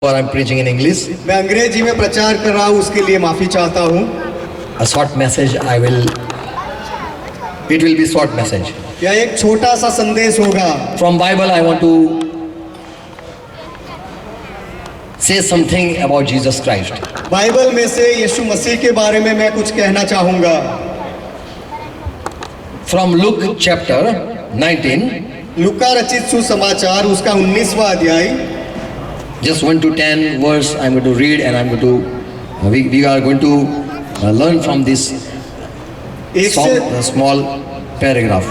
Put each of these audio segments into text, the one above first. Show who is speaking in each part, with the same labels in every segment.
Speaker 1: or I'm preaching in English.
Speaker 2: मैं अंग्रेजी में प्रचार कर रहा हूँ, उसके लिए माफी चाहता हूँ।
Speaker 1: A short message it will be short message.
Speaker 2: यह एक छोटा सा संदेश होगा।
Speaker 1: From Bible I want to say something about Jesus Christ.
Speaker 2: Bible में से यीशु मसीह के बारे में मैं कुछ कहना चाहूँगा।
Speaker 1: From Luke chapter 19.
Speaker 2: लूका रचित सुसमाचार उसका 19वां अध्याय।
Speaker 1: Just 1 to 10 verse I'm going to read and I'm going to we are going to learn from this small paragraph.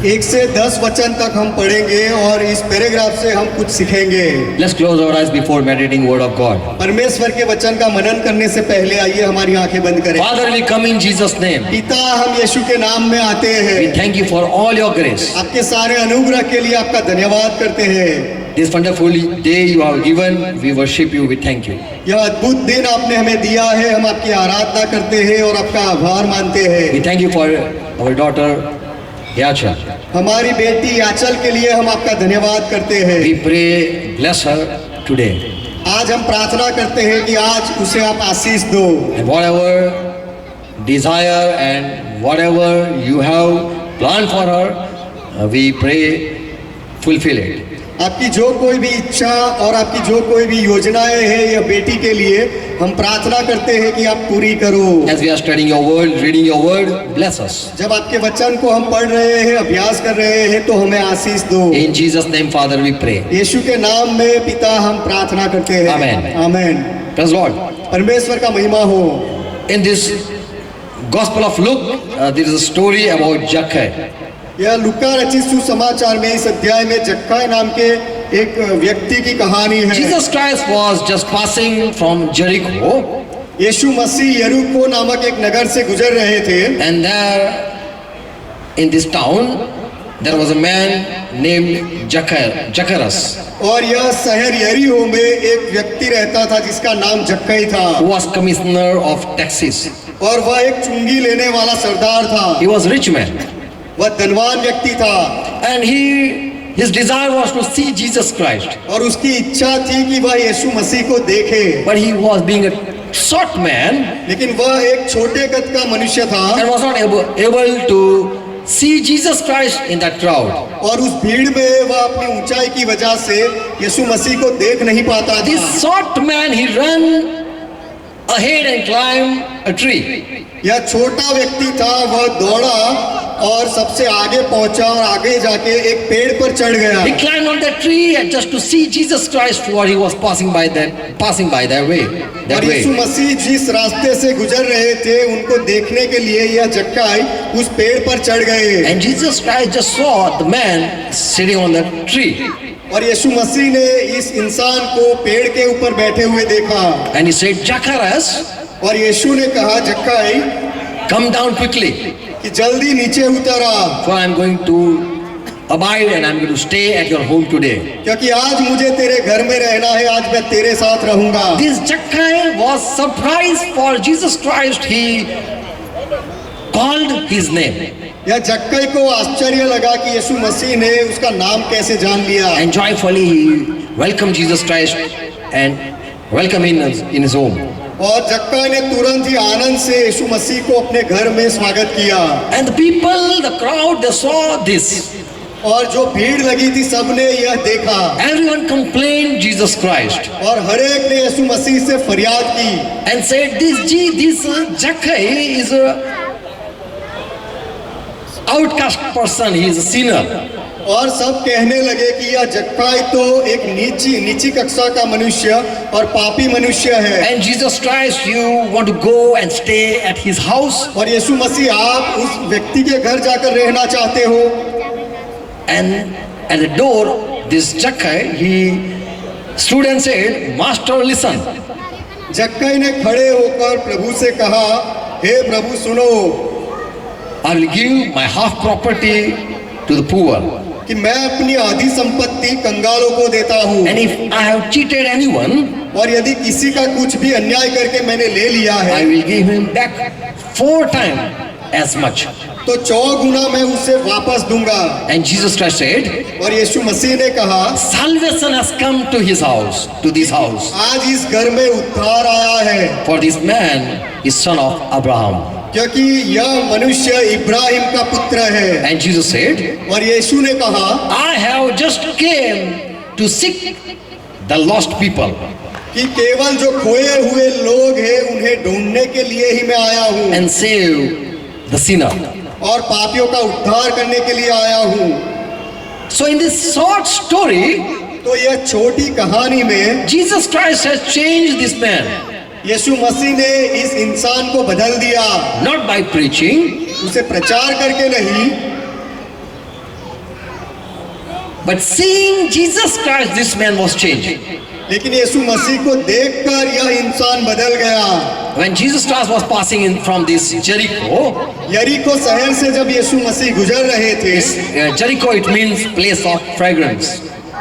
Speaker 2: 1 से 10 वचन तक हम पढ़ेंगे और इस पैराग्राफ से हम कुछ सीखेंगे।
Speaker 1: Let's close our eyes before meditating word of God.
Speaker 2: परमेश्वर के वचन का मनन करने से पहले आइए हमारी आंखें बंद करें।
Speaker 1: Father, we come in Jesus' name.
Speaker 2: पिता, हम यीशु के नाम में आते हैं।
Speaker 1: We thank you for all your grace.
Speaker 2: आपके सारे अनुग्रह के लिए आपका धन्यवाद करते हैं।
Speaker 1: This wonderful day you have given, we worship you, we thank you.
Speaker 2: यह अद्भुत दिन आपने हमें दिया है, हम आपकी आराधना करते हैं और आपका आभार मानते हैं।
Speaker 1: We thank you for our daughter Yacha.
Speaker 2: हमारी बेटी याचल के लिए हम आपका धन्यवाद करते हैं।
Speaker 1: We pray, bless her today.
Speaker 2: आज हम प्रार्थना करते हैं कि आज उसे आप आशीष दो।
Speaker 1: And whatever desire and whatever you have planned for her, we pray fulfill it.
Speaker 2: आपकी जो कोई भी इच्छा और आपकी जो कोई भी योजनाएं हैं यह बेटी के लिए हम प्रार्थना करते हैं कि आप पूरी करो।
Speaker 1: As we are studying your word, reading your word, bless us.
Speaker 2: जब आपके वचन को हम पढ़ रहे हैं, अभ्यास कर रहे हैं, तो हमें आशीष दो।
Speaker 1: In Jesus' name, Father, we pray.
Speaker 2: यीशु के नाम में पिता हम प्रार्थना करते हैं।
Speaker 1: Amen.
Speaker 2: आमेन।
Speaker 1: Praise Lord.
Speaker 2: परमेश्वर का महिमा हो।
Speaker 1: In this Gospel of Luke, there is a story about Zacchaeus.
Speaker 2: यह लूका रचित सुसमाचार में इस अध्याय में जक्काई नाम के एक व्यक्ति की कहानी है।
Speaker 1: Jesus Christ was just passing from Jericho.
Speaker 2: यीशु मसीह यरीको नामक एक नगर से गुजर रहे थे।
Speaker 1: And there, in this town, there was a man named Zacchaeus.
Speaker 2: और यह शहर यरीहो में एक व्यक्ति रहता था जिसका नाम जक्कई था।
Speaker 1: Who was commissioner of taxes.
Speaker 2: और वह एक चुंगी लेने वाला सरदार था।
Speaker 1: He was a rich man.
Speaker 2: वह धनवान व्यक्ति था।
Speaker 1: And his desire was to see Jesus Christ.
Speaker 2: और उसकी इच्छा थी कि वह यीशु मसीह को देखे।
Speaker 1: But he was being a short man.
Speaker 2: लेकिन वह एक छोटे कद का मनुष्य था।
Speaker 1: And was not able to see Jesus Christ in that crowd.
Speaker 2: और उस भीड़ में वह अपनी ऊंचाई की वजह से यीशु मसीह को देख नहीं पाता था।
Speaker 1: This short man, he ran ahead and climbed a tree.
Speaker 2: यह छोटा व्यक्ति था, वह दौड़ा और सबसे आगे पहुंचा और आगे जाके एक पेड़ पर चढ़ गया।
Speaker 1: He climbed on that tree and just to see Jesus Christ while he was passing by that way.
Speaker 2: और यीशु मसीह जिस रास्ते से गुजर रहे थे उनको देखने के लिए यह जक्काई उस पेड़ पर चढ़ गए।
Speaker 1: And Jesus Christ just saw the man sitting on that tree.
Speaker 2: और यीशु मसीह ने इस इंसान को पेड़ के ऊपर बैठे हुए देखा।
Speaker 1: And he said, Zacchaeus,
Speaker 2: और यीशु ने कहा, जक्काई,
Speaker 1: come down quickly.
Speaker 2: कि जल्दी नीचे उतर आ।
Speaker 1: For I am going to abide and I am going to stay at your home today.
Speaker 2: क्योंकि आज मुझे तेरे घर में रहना है, आज मैं तेरे साथ रहूंगा।
Speaker 1: This Zacchaeus was surprised for Jesus Christ. He called his name.
Speaker 2: यह जक्कई को आश्चर्य लगा कि यीशु मसीह ने उसका नाम कैसे जान लिया।
Speaker 1: And joyfully he welcomed Jesus Christ and welcomed him in his home.
Speaker 2: और जक्कई ने तुरंत ही आनंद से यीशु मसीह को अपने घर में स्वागत किया।
Speaker 1: And the people, the crowd, they saw this.
Speaker 2: और जो भीड़ लगी थी सबने यह देखा।
Speaker 1: Everyone complained Jesus Christ.
Speaker 2: और हर एक ने यीशु मसीह से फरियाद की।
Speaker 1: And said, this Zacchaeus is a outcast person. He is a sinner.
Speaker 2: और सब कहने लगे कि यह जक्काई तो एक नीची कक्षा का मनुष्य और पापी मनुष्य है।
Speaker 1: And Jesus Christ, you want to go and stay at his house?
Speaker 2: और यीशु मसीह आप उस व्यक्ति के घर जाकर रहना चाहते हो?
Speaker 1: And at the door, this Zacchaeus, he stood and said, Master, listen.
Speaker 2: जक्काई ने खड़े होकर प्रभु से कहा, हे प्रभु सुनो,
Speaker 1: I will give my half property to the poor.
Speaker 2: कि मैं अपनी आधी संपत्ति कंगालों को देता हूँ।
Speaker 1: And if I have cheated anyone,
Speaker 2: और यदि किसी का कुछ भी अन्याय करके मैंने ले लिया है,
Speaker 1: I will give him back 4 times as much.
Speaker 2: तो 100 गुना मैं उसे वापस दूंगा।
Speaker 1: And Jesus Christ said,
Speaker 2: और यीशु मसीह ने कहा,
Speaker 1: salvation has come to his house, to this house.
Speaker 2: आज इस घर में उद्धार आया है,
Speaker 1: For this man is son of Abraham.
Speaker 2: क्योंकि यह मनुष्य इब्राहिम का पुत्र है।
Speaker 1: And Jesus said,
Speaker 2: और यीशु ने कहा,
Speaker 1: I have just came to seek the lost people.
Speaker 2: कि केवल जो खोए हुए लोग हैं उन्हें ढूंढने के लिए ही मैं आया हूँ,
Speaker 1: And save the sinner.
Speaker 2: और पापियों का उद्धार करने के लिए आया हूँ।
Speaker 1: So in this short story,
Speaker 2: तो यह छोटी कहानी में
Speaker 1: Jesus Christ has changed this man.
Speaker 2: यीशु मसीह ने इस इंसान को बदल दिया,
Speaker 1: Not by preaching,
Speaker 2: उसे प्रचार करके नहीं,
Speaker 1: but seeing Jesus Christ, this man was changed.
Speaker 2: लेकिन यीशु मसीह को देखकर यह इंसान बदल गया।
Speaker 1: When Jesus Christ was passing in from this Jericho,
Speaker 2: यरीको शहर से जब यीशु मसीह गुजर रहे थे,
Speaker 1: Jericho it means place of fragrance.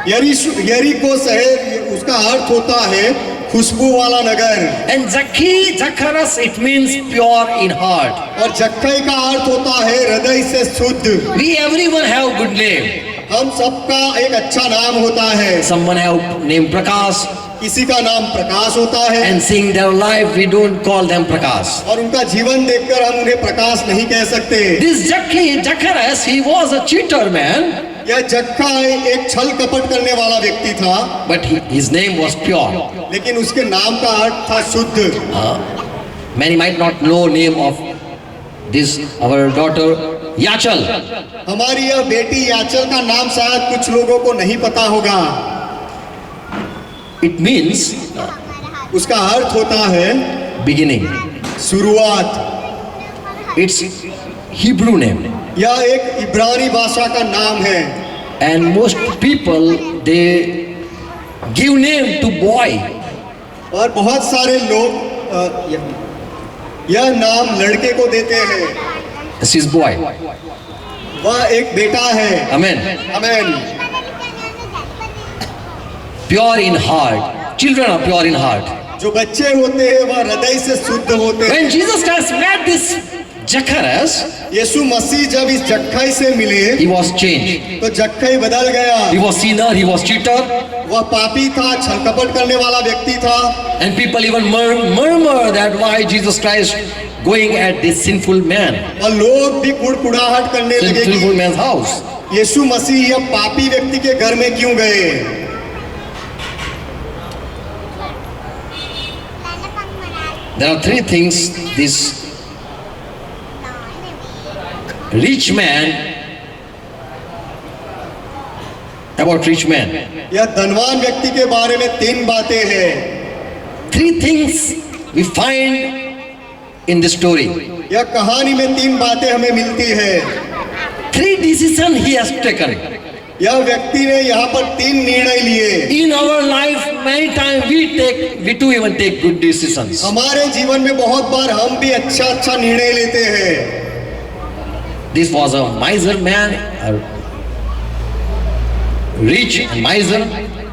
Speaker 2: यरीको शहर उसका अर्थ होता है खुशबू वाला नगर,
Speaker 1: And Zacchaeus it means pure in heart.
Speaker 2: और जक्कई का अर्थ होता है हृदय से शुद्ध।
Speaker 1: We everyone have good name.
Speaker 2: हम सबका एक अच्छा नाम होता है,
Speaker 1: Someone have name Prakash,
Speaker 2: किसी का नाम प्रकाश होता है,
Speaker 1: and seeing their life we don't call them Prakash.
Speaker 2: और उनका जीवन देखकर हम उन्हें प्रकाश नहीं कह सकते।
Speaker 1: This Zacchaeus, he was a cheater man,
Speaker 2: यह जक्का एक छल कपट करने वाला व्यक्ति था,
Speaker 1: but his name was pure.
Speaker 2: लेकिन उसके नाम का अर्थ था शुद्ध।
Speaker 1: Many might not know name of this our daughter Yachal.
Speaker 2: हमारी यह बेटी याचल का नाम शायद कुछ लोगों को नहीं पता होगा।
Speaker 1: It means
Speaker 2: उसका अर्थ होता है
Speaker 1: beginning.
Speaker 2: शुरुआत।
Speaker 1: It's Hebrew name.
Speaker 2: यह एक इब्रानी भाषा का नाम है,
Speaker 1: And most people they give name to boy.
Speaker 2: और बहुत सारे लोग यह नाम लड़के को देते हैं।
Speaker 1: This is boy.
Speaker 2: वह एक बेटा है।
Speaker 1: Amen.
Speaker 2: आमीन।
Speaker 1: Pure in heart. Children are pure in heart.
Speaker 2: जो बच्चे होते हैं वह हृदय से शुद्ध होते हैं।
Speaker 1: When Jesus Christ met this Zacchaeus,
Speaker 2: यीशु मसीह जब इस जक्खई से मिले,
Speaker 1: he was changed.
Speaker 2: तो जक्खई बदल गया।
Speaker 1: He was sinner, he was cheater,
Speaker 2: वह पापी था, छल कपट करने वाला व्यक्ति था,
Speaker 1: and people even murmur that why Jesus Christ going at this sinful man,
Speaker 2: और लोग भी कुड़कुड़ाहट करने लगे
Speaker 1: sinful
Speaker 2: कि
Speaker 1: man's house.
Speaker 2: यीशु मसीह यह पापी व्यक्ति के घर में क्यों गए।
Speaker 1: There are three things this rich man, about rich man.
Speaker 2: यह धनवान व्यक्ति के बारे में 3 बातें हैं।
Speaker 1: Three things we find in this story.
Speaker 2: यह कहानी में 3 बातें हमें मिलती है।
Speaker 1: 3 decisions he has taken.
Speaker 2: यह व्यक्ति ने यहाँ पर 3 निर्णय लिए।
Speaker 1: In our life, many times we too even take good decisions.
Speaker 2: हमारे जीवन में बहुत बार हम भी अच्छा निर्णय लेते हैं।
Speaker 1: This was a miser man, a rich and miser,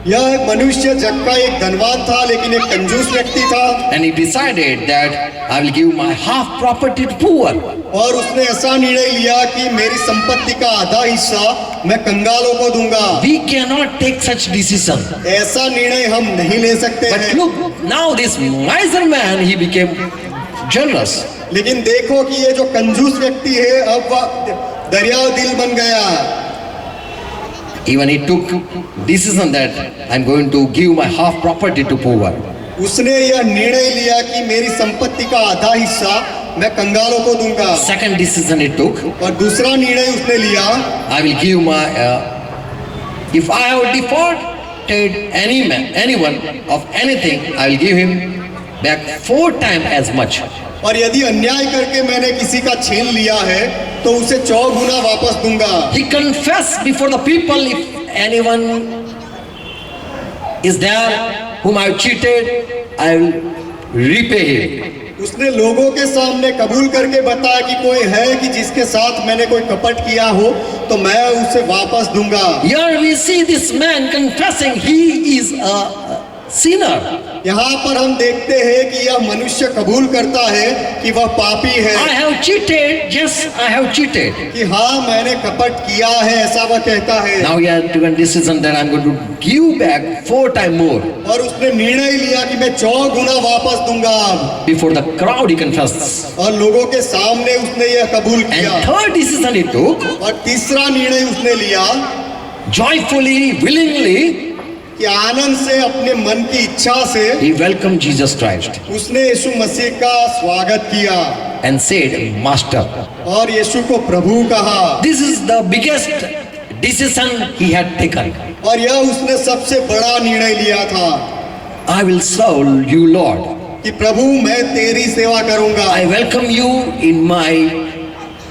Speaker 2: यह एक मनुष्य जक्का एक धनवान था लेकिन एक कंजूस व्यक्ति था,
Speaker 1: and he decided that I will give my half property to poor.
Speaker 2: और उसने ऐसा निर्णय लिया कि मेरी संपत्ति का आधा हिस्सा मैं कंगालों को दूंगा।
Speaker 1: We cannot take such decision.
Speaker 2: ऐसा निर्णय हम नहीं ले सकते
Speaker 1: But
Speaker 2: हैं।
Speaker 1: look, now this miser man, he became generous.
Speaker 2: लेकिन देखो कि ये जो कंजूस व्यक्ति है अब वह दरियाव दिल बन गया।
Speaker 1: Even he took decision that I'm going to give my half property to poor.
Speaker 2: उसने यह निर्णय लिया कि मेरी संपत्ति का आधा हिस्सा मैं कंगालों को दूंगा।
Speaker 1: Second decision he took,
Speaker 2: और दूसरा निर्णय उसने लिया,
Speaker 1: I will give my if I have defaulted anyone of anything, I will give him back 4 times as much.
Speaker 2: और यदि अन्याय करके मैंने किसी का छीन लिया है तो उसे 4 गुना वापस दूंगा।
Speaker 1: He confessed before the people, if anyone is there whom I have cheated, I will repay him.
Speaker 2: उसने लोगों के सामने कबूल करके बताया कि कोई है कि जिसके साथ मैंने कोई कपट किया हो तो मैं उसे वापस दूंगा।
Speaker 1: Here we see this man confessing he is a sinner.
Speaker 2: यहाँ पर हम देखते हैं कि यह मनुष्य कबूल करता है कि वह पापी है,
Speaker 1: I have cheated. Yes, I have cheated.
Speaker 2: कि हाँ मैंने कपट किया है, ऐसा वह कहता है।
Speaker 1: Now he has taken decision that I'm going to give back 4 times more.
Speaker 2: और उसने निर्णय लिया कि मैं 4 गुना वापस दूंगा।
Speaker 1: Before the crowd he confessed.
Speaker 2: और लोगों के सामने उसने यह कबूल
Speaker 1: And
Speaker 2: किया।
Speaker 1: third decision he took,
Speaker 2: और तीसरा निर्णय उसने लिया
Speaker 1: joyfully, willingly,
Speaker 2: कि आनंद से, अपने मन की इच्छा से
Speaker 1: he welcomed Jesus Christ
Speaker 2: उसने यीशु मसीह का स्वागत किया
Speaker 1: and said, Master.
Speaker 2: और यीशु को प्रभु कहा।
Speaker 1: This is the biggest decision he had taken.
Speaker 2: और यह उसने सबसे बड़ा निर्णय लिया था
Speaker 1: I will serve you, Lord.
Speaker 2: कि प्रभु मैं तेरी सेवा करूंगा,
Speaker 1: I welcome you in my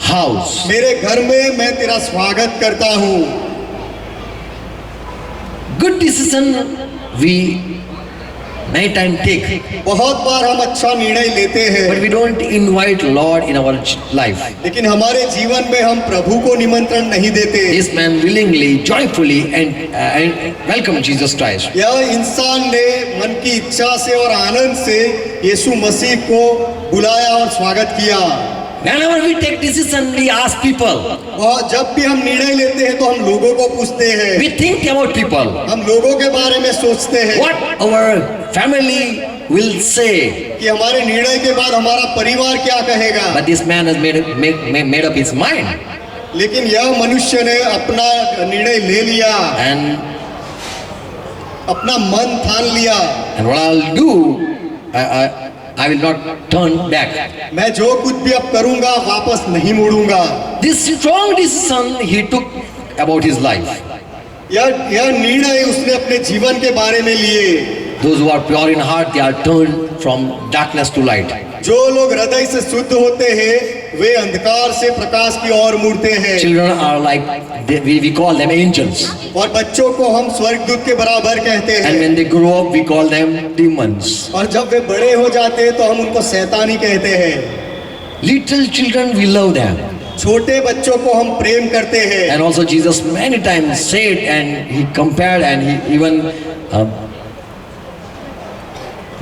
Speaker 1: house.
Speaker 2: मेरे घर में मैं तेरा स्वागत करता हूँ।
Speaker 1: Good decision we many time take,
Speaker 2: बहुत बार हम अच्छा निर्णय लेते
Speaker 1: but
Speaker 2: हैं,
Speaker 1: we don't invite Lord in our life.
Speaker 2: लेकिन हमारे जीवन में हम प्रभु को निमंत्रण नहीं देते।
Speaker 1: This man willingly, joyfully, and welcome Jesus Christ.
Speaker 2: यह इंसान ने मन की इच्छा से और आनंद से यीशु मसीह को बुलाया और स्वागत किया।
Speaker 1: Whenever we take decision, we ask people.
Speaker 2: और जब भी हम निर्णय लेते हैं तो हम लोगों को पूछते हैं,
Speaker 1: We think about people.
Speaker 2: हम लोगों के बारे में सोचते हैं
Speaker 1: What our family will say.
Speaker 2: कि हमारे निर्णय के बाद हमारा परिवार क्या कहेगा।
Speaker 1: But this man has made up his mind.
Speaker 2: लेकिन यह मनुष्य ने अपना निर्णय ले लिया,
Speaker 1: And
Speaker 2: अपना मन ठान लिया,
Speaker 1: what I'll do, I will not turn back.
Speaker 2: मैं जो कुछ भी अब करूंगा वापस नहीं मुड़ूंगा।
Speaker 1: This strong decision he took about his life.
Speaker 2: यह निर्णय उसने अपने जीवन के बारे में लिए।
Speaker 1: Those who are pure in heart, they are turned from darkness to light.
Speaker 2: जो लोग हृदय से शुद्ध होते हैं वे अंधकार से प्रकाश की ओर मुड़ते हैं।
Speaker 1: Children are like, we call them angels.
Speaker 2: और बच्चों को हम स्वर्गदूत के बराबर कहते
Speaker 1: And
Speaker 2: हैं,
Speaker 1: when they grow up, we call them demons.
Speaker 2: और जब वे बड़े हो जाते हैं तो हम उनको शैतानी कहते हैं।
Speaker 1: Little children, we love them.
Speaker 2: छोटे बच्चों को हम प्रेम करते हैं।
Speaker 1: And also Jesus many times said, and he compared, and he even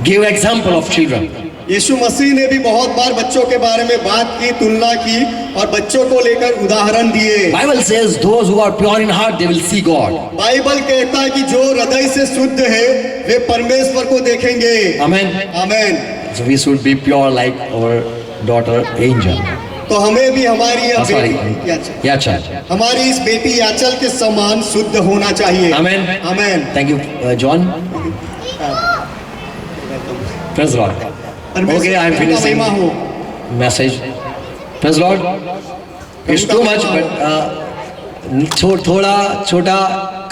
Speaker 1: gave example of children.
Speaker 2: यीशु मसीह ने भी बहुत बार बच्चों के बारे में बात की, तुलना की और बच्चों को लेकर उदाहरण दिए।
Speaker 1: Bible says those who are pure in heart, they will see God.
Speaker 2: Bible कहता है कि जो हृदय से शुद्ध है वे परमेश्वर को देखेंगे।
Speaker 1: Amen.
Speaker 2: Amen.
Speaker 1: So we should be pure like our daughter Angel.
Speaker 2: तो हमें भी हमारी यह
Speaker 1: Sorry,
Speaker 2: बेटी याचल,
Speaker 1: Yachal.
Speaker 2: हमारी इस बेटी याचल के समान शुद्ध होना चाहिए।
Speaker 1: Amen.
Speaker 2: Amen.
Speaker 1: Thank you, John. Praise the Lord. Okay, I am finishing
Speaker 2: महिमा हो।
Speaker 1: message. Praise the Lord. It's too much, but थोड़ा छोटा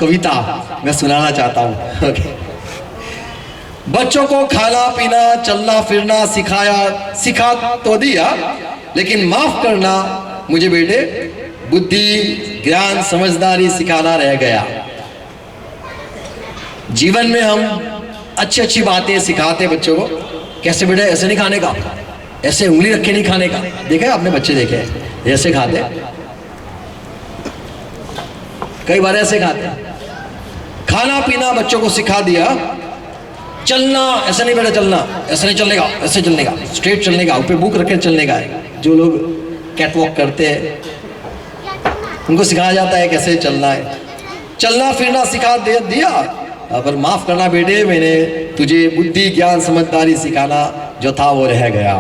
Speaker 1: कविता मैं सुनाना चाहता हूँ। Okay. बच्चों को खाना पीना चलना फिरना सिखा तो दिया, लेकिन माफ करना मुझे बेटे बुद्धि ज्ञान समझदारी सिखाना रह गया। जीवन में हम अच्छी अच्छी बातें सिखाते बच्चों को, कैसे बेटा ऐसे नहीं खाने का, ऐसे उंगली रख के नहीं खाने का। देखा है आपने बच्चे देखे हैं ऐसे खाते, कई बार ऐसे खाते। खाना पीना बच्चों को सिखा दिया, चलना ऐसे नहीं बेटा चलना, ऐसे नहीं चलने का, ऐसे चलने का, स्ट्रेट चलने का, ऊपर बुक रख के चलने का। जो लोग कैट वॉक करते हैं उनको सिखाया जाता है कैसे चलना है। चलना फिरना सिखा दिया, पर माफ करना बेटे मैंने तुझे बुद्धि ज्ञान समझदारी सिखाना जो था वो रह गया।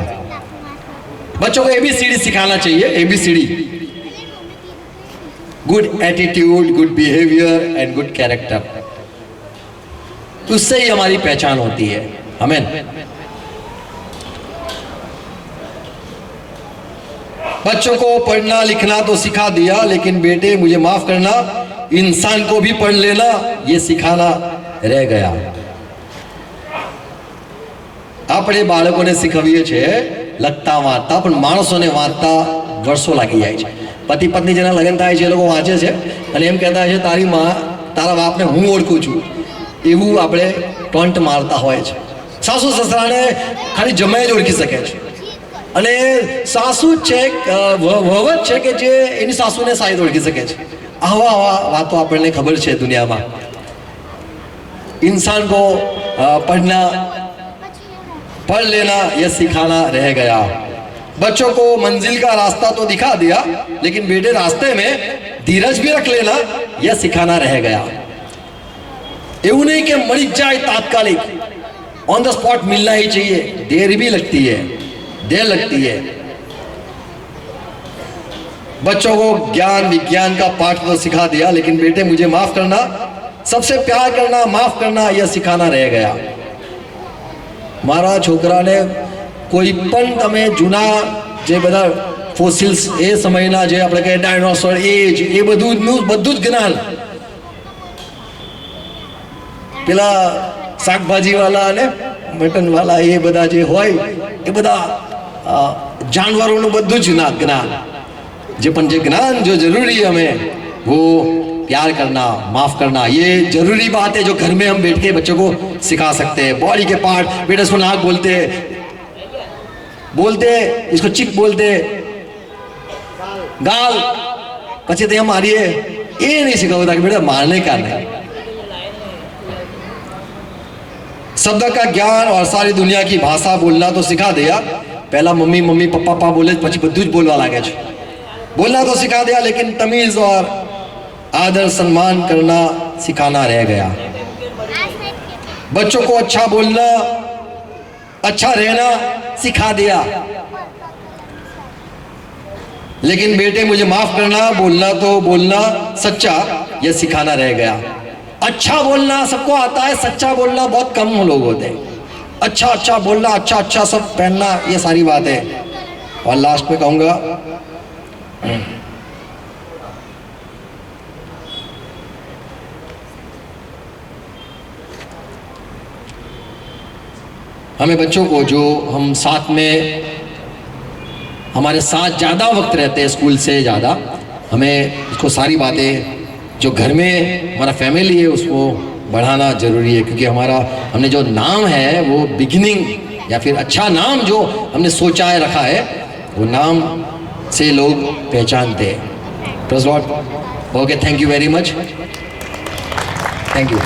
Speaker 1: बच्चों को ABCD सिखाना चाहिए, ABCD, good attitude, good behaviour and good character. उससे ही हमारी पहचान होती है। आमीन। बच्चों को पढ़ना लिखना तो सिखा दिया, लेकिन बेटे मुझे माफ करना इंसान को भी पढ़ लेना ये सिखाना रह गया। આપણે બાળકોને શીખવીએ છીએ લખતા વાંચતા, પણ માણસોને વાંચતા વર્ષો લાગી જાય છે। પતિ પત્ની જેના લગ્ન થાય છે એ લોકો વાંચે છે અને એમ કહેતા છે તારી માં તારા બાપને હું ઓળખું છું, એવું આપણે ટોન્ટ મારતા હોય છે। સાસુ સસરાને ખાલી જમાઈ જ ઓળખી શકે છે, અને સાસુ છે વહુ જ છે કે જે એની સાસુને શાયદ ઓળખી શકે છે। આવા વાતો આપણને ખબર છે दुनिया में। इंसान को पढ़ना पढ़ लेना यह सिखाना रह गया। बच्चों को मंजिल का रास्ता तो दिखा दिया, लेकिन बेटे रास्ते में धीरज भी रख लेना यह सिखाना रह गया। એવું नहीं कि मरी जाए तात्कालिक, ऑन द स्पॉट मिलना ही चाहिए, देर भी लगती है, देर लगती है। बच्चों को ज्ञान विज्ञान का पाठ तो सिखा दिया, लेकिन बेटे मुझे माफ करना, सबसे प्यार करना, माफ करना यह सिखाना रह गया। मारा छोकराने कोई पण તમે જૂના જે બધા ફોસિલ્સ એ સમયના જે આપણે કહે ડાયનોસોર એજ એ બધું જ જ્ઞાન પેલા શાકભાજી વાળા અને મટન વાળા એ બધા જે હોય એ બધા जानवरों બધું જ જ્ઞાન જે પણ જે જ્ઞાન जो जरूरी है हमें वो प्यार करना, माफ करना, ये जरूरी बात है जो घर में हम बैठ के बच्चों को सिखा सकते हैं। बॉडी के पार्ट, बेटा इसको नाक बोलते इसको चिक बोलते, गाल पचे तो मारिए, ये नहीं सिखाता कि बेटा मारने का नहीं। शब्द का ज्ञान और सारी दुनिया की भाषा बोलना तो सिखा दिया। पहला मम्मी मम्मी पप्पा पप्पा बोले, પછી બધું જ બોલવા લાગે છે। बोलना तो सिखा दिया, लेकिन तमीज और आदर सम्मान करना सिखाना रह गया। बच्चों को अच्छा बोलना, अच्छा रहना सिखा दिया, लेकिन बेटे मुझे माफ करना, बोलना तो बोलना सच्चा यह सिखाना रह गया। अच्छा बोलना सबको आता है, सच्चा बोलना बहुत कम लोग होते हैं। अच्छा अच्छा बोलना, अच्छा अच्छा सब पहनना, ये सारी बात है। और लास्ट में कहूंगा, हमें बच्चों को जो हम साथ में हमारे साथ ज़्यादा वक्त रहते हैं स्कूल से ज़्यादा, हमें उसको सारी बातें जो घर में हमारा फैमिली है उसको बढ़ाना ज़रूरी है। क्योंकि हमने जो नाम है वो बिगिनिंग या फिर अच्छा नाम जो हमने सोचा है रखा है, वो नाम से लोग पहचानते हैं। Praise Lord. Okay, thank you very much, thank you.